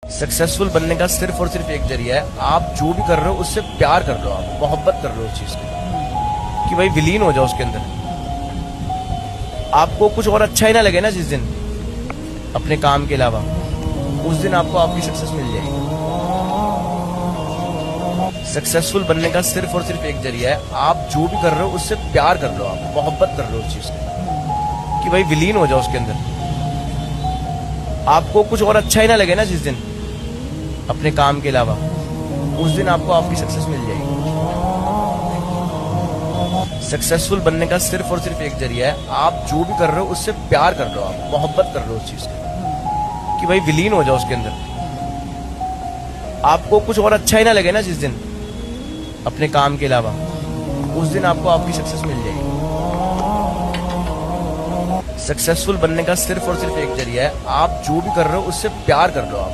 Successful बनने का सिर्फ और सिर्फ एक जरिया है, आप जो भी कर रहे हो उससे प्यार कर लो, आप मोहब्बत कर रहे हो उस चीज की, कि भाई विलीन हो जाओ उसके अंदर। आपको कुछ और अच्छा ही ना लगे ना जिस दिन अपने काम के अलावा, उस दिन आपको आपकी सक्सेस मिल जाएगी। सक्सेसफुल बनने का सिर्फ और सिर्फ एक जरिया है, आप जो भी कर रहे हो उससे प्यार कर लो, आप मोहब्बत कर रहे हो उस चीज की, कि भाई विलीन हो जाओ उसके अंदर। आपको कुछ और अच्छा ही ना लगे ना जिस दिन अपने काम के अलावा, उस दिन आपको आपकी सक्सेस मिल जाएगी। सक्सेसफुल बनने का सिर्फ और सिर्फ एक जरिया है, आप जो भी कर रहे हो उससे प्यार कर लो, आप मोहब्बत कर रहे हो उस चीज की, कि भाई विलीन हो जाओ उसके अंदर। आपको कुछ और अच्छा ही ना लगे ना जिस दिन अपने काम के अलावा, उस दिन आपको आपकी सक्सेस मिल जाएगी। सक्सेसफुल बनने का सिर्फ और सिर्फ एक जरिया है, आप जो भी कर रहे हो उससे प्यार कर लो, आप